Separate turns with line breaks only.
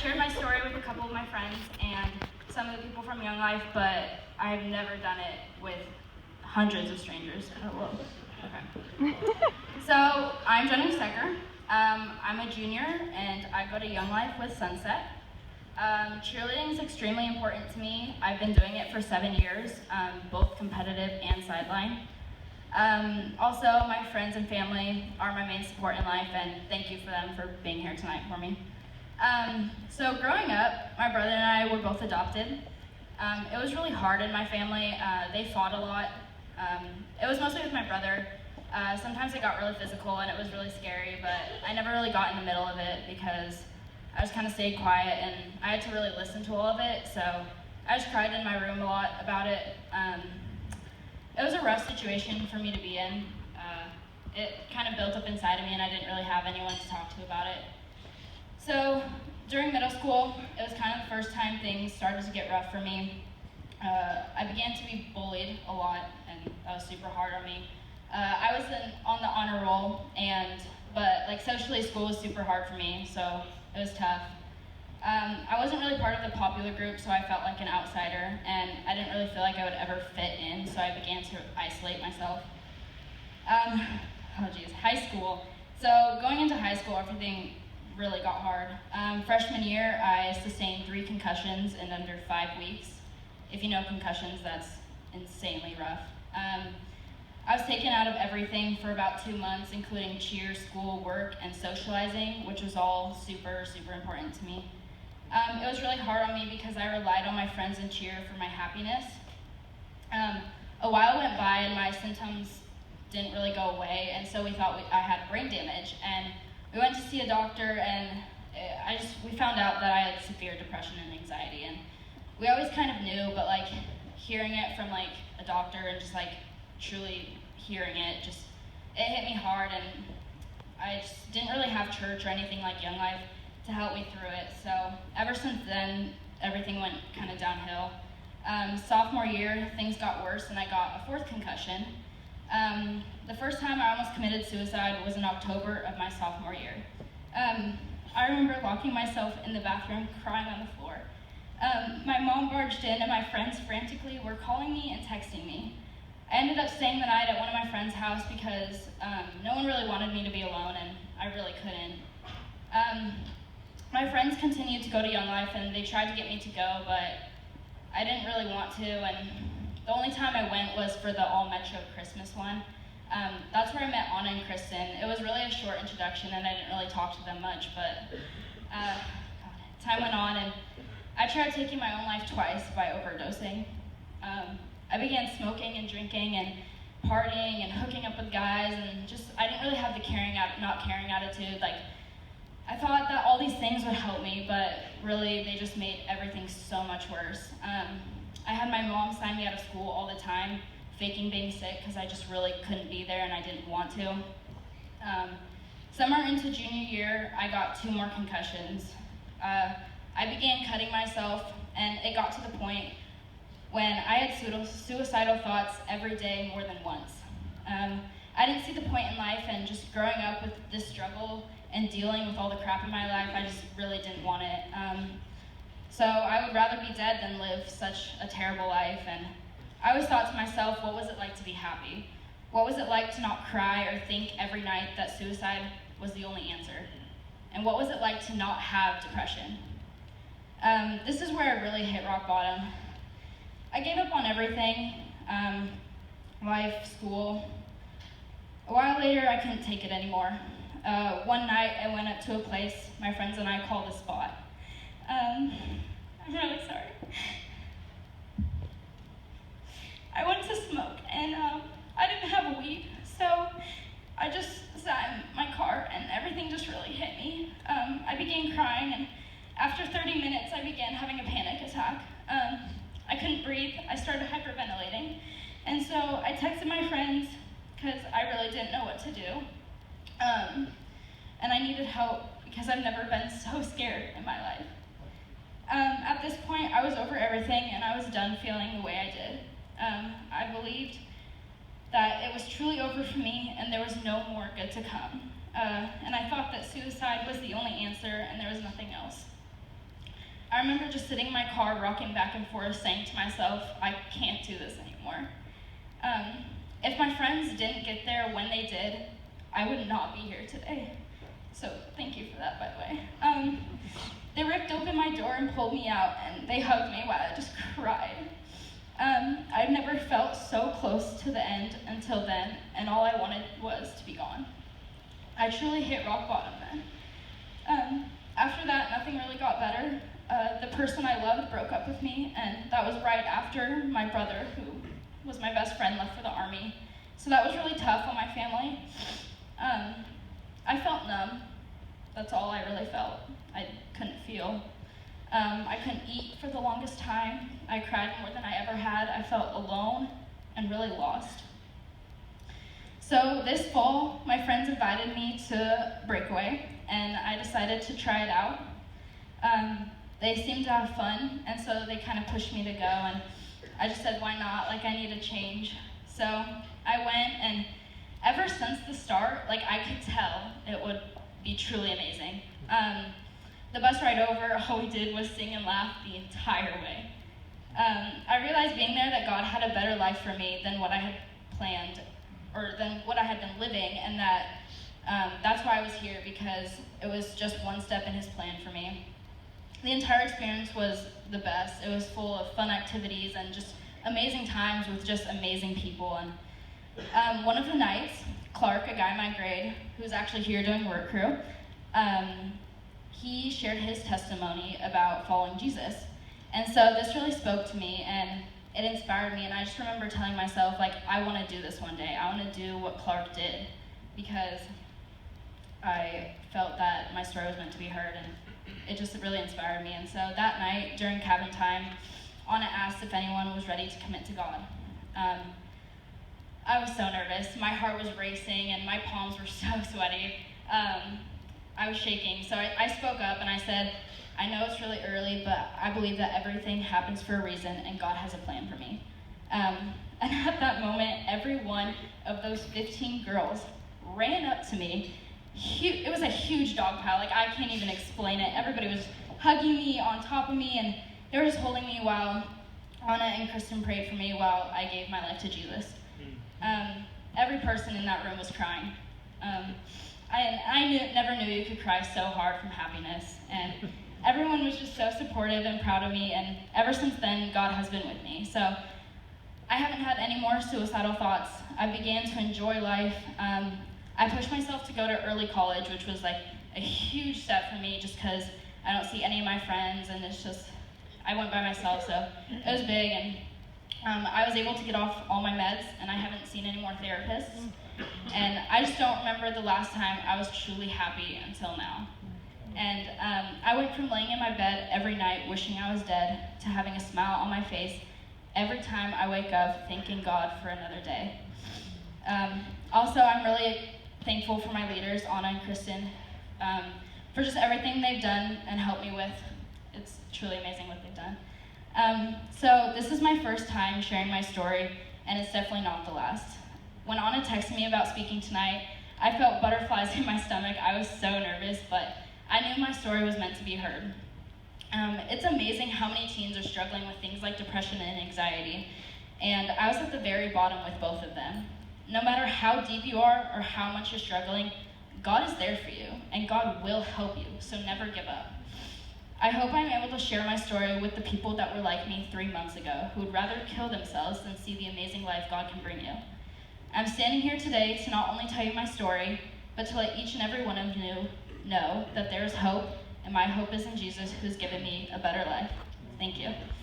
shared my story with a couple of my friends and some of the people from Young Life, but I've never done it with hundreds of strangers. Hello. Okay. So, I'm Genevieve Secker. I'm a junior, and I go to Young Life with Sunset. Cheerleading is extremely important to me. I've been doing it for 7 years, both competitive and sideline. Also, my friends and family are my main support in life, and thank you for them for being here tonight for me. So growing up, my brother and I were both adopted. It was really hard in my family. They fought a lot. It was mostly with my brother. Sometimes it got really physical and it was really scary, but I never really got in the middle of it because I just kind of stayed quiet and I had to really listen to all of it, so I just cried in my room a lot about it. It was a rough situation for me to be in. It kind of built up inside of me and I didn't really have anyone to talk to about it. So during middle school, it was kind of the first time things started to get rough for me. I began to be bullied a lot, and that was super hard on me. I was on the honor roll, but like socially, school was super hard for me, so it was tough. I wasn't really part of the popular group, so I felt like an outsider, and I didn't really feel like I would ever fit in, so I began to isolate myself. High school. So going into high school, everything really got hard. Freshman year, I sustained 3 concussions in under 5 weeks. If you know concussions, that's insanely rough. I was taken out of everything for about 2 months, including cheer, school, work, and socializing, which was all super, super important to me. It was really hard on me because I relied on my friends in cheer for my happiness. A while went by and my symptoms didn't really go away, and so we thought I had brain damage. And we went to see a doctor, and we found out that I had severe depression and anxiety. And we always kind of knew, but like hearing it from like a doctor and just like truly hearing it, it hit me hard. And I just didn't really have church or anything like Young Life to help me through it. So ever since then, everything went kind of downhill. Sophomore year, things got worse, and I got a 4th concussion. The first time I almost committed suicide was in October of my sophomore year. I remember locking myself in the bathroom, crying on the floor. My mom barged in and my friends frantically were calling me and texting me. I ended up staying the night at one of my friends' house because no one really wanted me to be alone and I really couldn't. My friends continued to go to Young Life and they tried to get me to go, but I didn't really want to, and the only time I went was for the all-metro Christmas one. That's where I met Anna and Kristen. It was really a short introduction and I didn't really talk to them much, but time went on and I tried taking my own life twice by overdosing. I began smoking and drinking and partying and hooking up with guys, and I didn't really have the not caring attitude. Like, I thought that all these things would help me, but really they just made everything so much worse. I had my mom sign me out of school all the time, faking being sick because I just really couldn't be there and I didn't want to. Summer into junior year, I got 2 more concussions. I began cutting myself, and it got to the point when I had suicidal thoughts every day more than once. I didn't see the point in life, and just growing up with this struggle and dealing with all the crap in my life, I just really didn't want it. So I would rather be dead than live such a terrible life, and I always thought to myself, what was it like to be happy? What was it like to not cry or think every night that suicide was the only answer? And what was it like to not have depression? This is where I really hit rock bottom. I gave up on everything, life, school. A while later, I couldn't take it anymore. One night, I went up to a place my friends and I call The Spot. I'm really sorry. I went to smoke, and I didn't have a weed, so I just sat in my car, and everything just really hit me. I began crying, and after 30 minutes, I began having a panic attack. I couldn't breathe. I started hyperventilating, and so I texted my friends because I really didn't know what to do, and I needed help because I've never been so scared in my life. At this point, I was over everything, and I was done feeling the way I did. I believed that it was truly over for me, and there was no more good to come. And I thought that suicide was the only answer, and there was nothing else. I remember just sitting in my car, rocking back and forth, saying to myself, I can't do this anymore. If my friends didn't get there when they did, I would not be here today. So thank you for that, by the way. They ripped open my door and pulled me out, and they hugged me while I just cried. I've never felt so close to the end until then, and all I wanted was to be gone. I truly hit rock bottom then. After that, nothing really got better. The person I loved broke up with me, and that was right after my brother, who was my best friend, left for the Army. So that was really tough on my family. I felt numb. That's all I really felt. I couldn't feel. I couldn't eat for the longest time. I cried more than I ever had. I felt alone and really lost. So this fall, my friends invited me to Breakaway, and I decided to try it out. They seemed to have fun, and so they kind of pushed me to go, and I just said, why not? Like, I need a change. So I went, and ever since the start, like, I could tell it would be truly amazing. The bus ride over, all we did was sing and laugh the entire way. I realized being there that God had a better life for me than what I had planned, or than what I had been living, and that that's why I was here, because it was just one step in his plan for me. The entire experience was the best. It was full of fun activities and just amazing times with just amazing people. And one of the nights, Clark, a guy in my grade, who's actually here doing work crew, he shared his testimony about following Jesus. And so this really spoke to me, and it inspired me, and I just remember telling myself, like, I want to do this one day. I want to do what Clark did, because I felt that my story was meant to be heard, and it just really inspired me. And so that night, during cabin time, Anna asked if anyone was ready to commit to God. I was so nervous. My heart was racing, and my palms were so sweaty. I was shaking, so I spoke up, and I said, I know it's really early, but I believe that everything happens for a reason, and God has a plan for me. And at that moment, every one of those 15 girls ran up to me. It was a huge dog pile, like, I can't even explain it. Everybody was hugging me, on top of me, and they were just holding me while Anna and Kristen prayed for me while I gave my life to Jesus. Every person in that room was crying. I never knew you could cry so hard from happiness, and everyone was just so supportive and proud of me, and ever since then, God has been with me. So I haven't had any more suicidal thoughts. I began to enjoy life. I pushed myself to go to early college, which was like a huge step for me, just because I don't see any of my friends, and it's just, I went by myself, so it was big. And I was able to get off all my meds, and I haven't seen any more therapists. And I just don't remember the last time I was truly happy until now. And I went from laying in my bed every night wishing I was dead to having a smile on my face every time I wake up thanking God for another day. Also, I'm really thankful for my leaders, Anna and Kristen, for just everything they've done and helped me with. It's truly amazing what they've done. So this is my first time sharing my story, and it's definitely not the last. When Anna texted me about speaking tonight, I felt butterflies in my stomach. I was so nervous, but I knew my story was meant to be heard. It's amazing how many teens are struggling with things like depression and anxiety, and I was at the very bottom with both of them. No matter how deep you are or how much you're struggling, God is there for you, and God will help you, so never give up. I hope I'm able to share my story with the people that were like me 3 months ago, who would rather kill themselves than see the amazing life God can bring you. I'm standing here today to not only tell you my story, but to let each and every one of you know that there is hope, and my hope is in Jesus, who's given me a better life. Thank you.